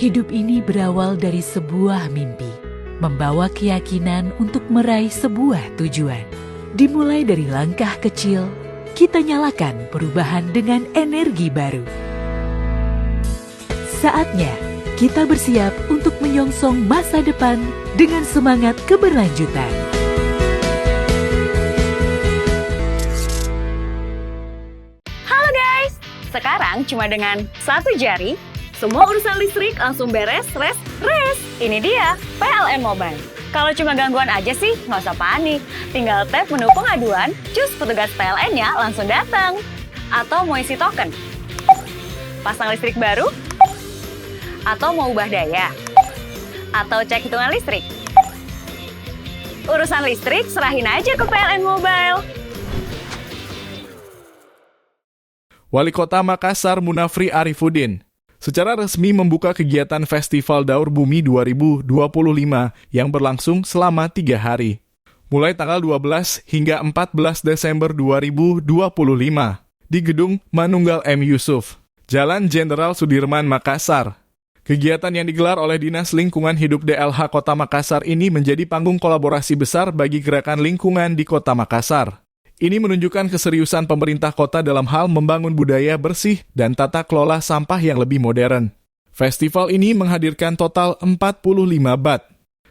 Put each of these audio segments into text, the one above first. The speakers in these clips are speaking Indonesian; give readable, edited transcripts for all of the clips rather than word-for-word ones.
Hidup ini berawal dari sebuah mimpi, membawa keyakinan untuk meraih sebuah tujuan. Dimulai dari langkah kecil, kita nyalakan perubahan dengan energi baru. Saatnya kita bersiap untuk menyongsong masa depan dengan semangat keberlanjutan. Halo guys, sekarang cuma dengan satu jari, semua urusan listrik langsung beres, res. Ini dia, PLN Mobile. Kalau cuma gangguan aja sih, nggak usah panik. Tinggal tap menu pengaduan, cus petugas PLN-nya langsung datang. Atau mau isi token, pasang listrik baru, atau mau ubah daya, atau cek hitungan listrik. Urusan listrik serahin aja ke PLN Mobile. Wali Kota Makassar Munafri Arifuddin secara resmi membuka kegiatan Festival Daur Bumi 2025 yang berlangsung selama 3 hari. Mulai tanggal 12 hingga 14 Desember 2025 di Gedung Manunggal M. Yusuf, Jalan Jenderal Sudirman, Makassar. Kegiatan yang digelar oleh Dinas Lingkungan Hidup DLH Kota Makassar ini menjadi panggung kolaborasi besar bagi gerakan lingkungan di Kota Makassar. Ini menunjukkan keseriusan pemerintah kota dalam hal membangun budaya bersih dan tata kelola sampah yang lebih modern. Festival ini menghadirkan total 45 bat.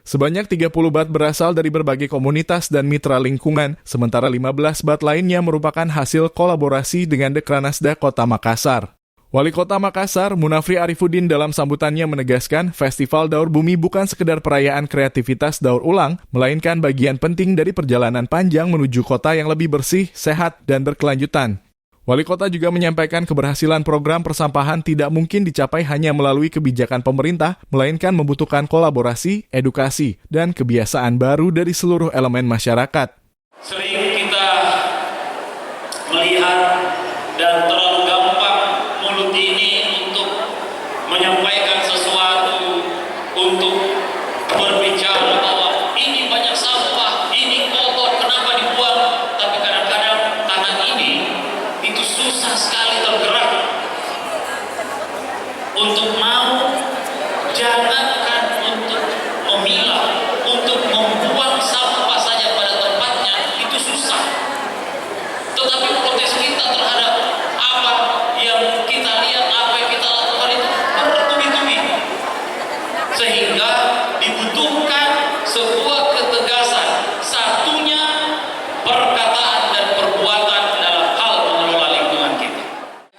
Sebanyak 30 bat berasal dari berbagai komunitas dan mitra lingkungan, sementara 15 bat lainnya merupakan hasil kolaborasi dengan Dekranasda Kota Makassar. Wali Kota Makassar, Munafri Arifuddin dalam sambutannya menegaskan Festival Daur Bumi bukan sekedar perayaan kreativitas daur ulang, melainkan bagian penting dari perjalanan panjang menuju kota yang lebih bersih, sehat, dan berkelanjutan. Wali Kota juga menyampaikan keberhasilan program persampahan tidak mungkin dicapai hanya melalui kebijakan pemerintah, melainkan membutuhkan kolaborasi, edukasi, dan kebiasaan baru dari seluruh elemen masyarakat. Sering kita melihat dan terlalu gampang mulut ini untuk menyampaikan sesuatu, untuk berbicara bahwa ini banyak sampah, ini kotor, kenapa dibuang? Tapi kadang-kadang tanah ini itu susah sekali tergerak untuk mau, jangankan untuk memilah, untuk membuang sampah saja pada tempatnya itu susah. Tetapi protes kita terhadap apa yang kita lihat, apa yang kita lakukan itu bertubi-tubi, sehingga dibutuhkan sebuah ketegasan, satunya perkataan dan perbuatan dalam hal mengelola lingkungan kita.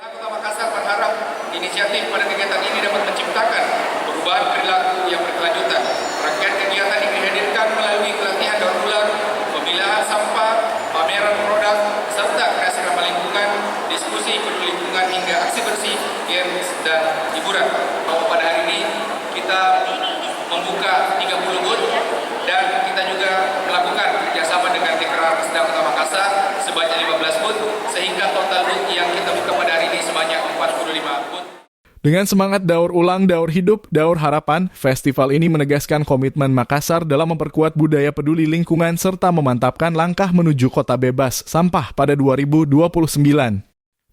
Kota Makassar berharap inisiatif pada kegiatan ini dapat menciptakan perubahan perilaku yang berkelanjutan. Rangkaian kegiatan ini dihadirkan melalui pelatihan daur ulang, pemilahan sampah, pameran produk, serta kreasi ramah lingkungan, diskusi peduli lingkungan hingga aksi bersih, games, dan hiburan. Bahwa pada hari ini kita membuka 30 booth dan kita juga melakukan kerjasama dengan Dekranasda Kota Makassar sebanyak 15 booth, sehingga total booth yang kita buka pada hari ini sebanyak 45 booth. Dengan semangat daur ulang, daur hidup, daur harapan, festival ini menegaskan komitmen Makassar dalam memperkuat budaya peduli lingkungan serta memantapkan langkah menuju kota bebas sampah pada 2029.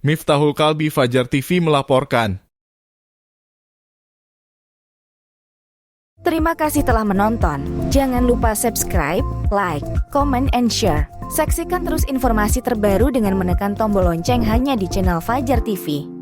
Miftahul Kalbi, Fajar TV melaporkan. Terima kasih telah menonton. Jangan lupa subscribe, like, comment, and share. Saksikan terus informasi terbaru dengan menekan tombol lonceng hanya di channel Fajar TV.